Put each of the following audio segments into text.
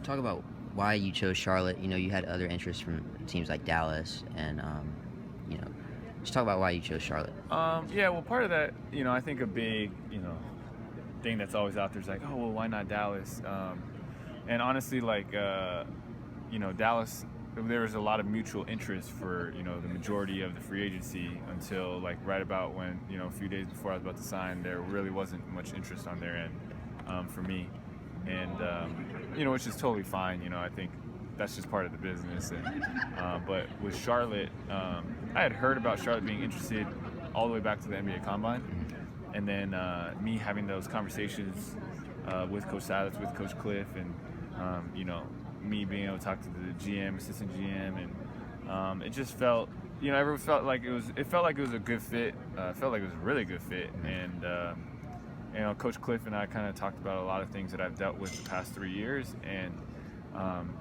Talk about why you chose Charlotte. You know, you had other interests from teams like Dallas, and you know, just talk about why you chose Charlotte. Yeah, well, part of that, I think a big, thing that's always out there is like, oh, well, why not Dallas? And honestly, like, Dallas, there was a lot of mutual interest for, the majority of the free agency until like right about when, a few days before I was about to sign, there really wasn't much interest on their end for me. And, which is totally fine. I think that's just part of the business. And but with Charlotte, I had heard about Charlotte being interested all the way back to the NBA Combine, and then me having those conversations with Coach Silas, with Coach Cliff, and me being able to talk to the GM, assistant GM, and it just felt, everyone felt like it felt like it was a good fit. It felt like it was a really good fit, and Coach Cliff and I kind of talked about a lot of things that I've dealt with the past 3 years, and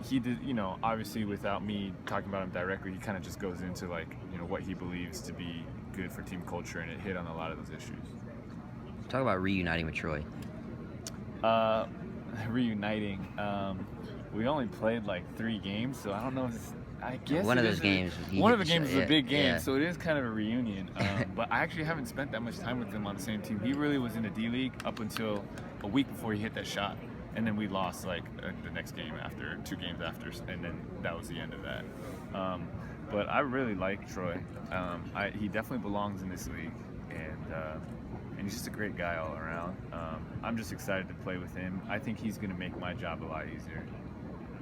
he did, obviously without me talking about him directly, he kind of just goes into like, what he believes to be good for team culture, and it hit on a lot of those issues. Talk about reuniting with Troy. Reuniting. We only played like 3 games, so I don't know. I guess One of those games. One of the games is a big game, yeah. so it is kind of a reunion. But I actually haven't spent that much time with him on the same team. He really was in the D League up until a week before he hit that shot, and then we lost like the next game after 2 games after, and then that was the end of that. But I really like Troy. He definitely belongs in this league, and he's just a great guy all around. I'm just excited to play with him. I think he's going to make my job a lot easier.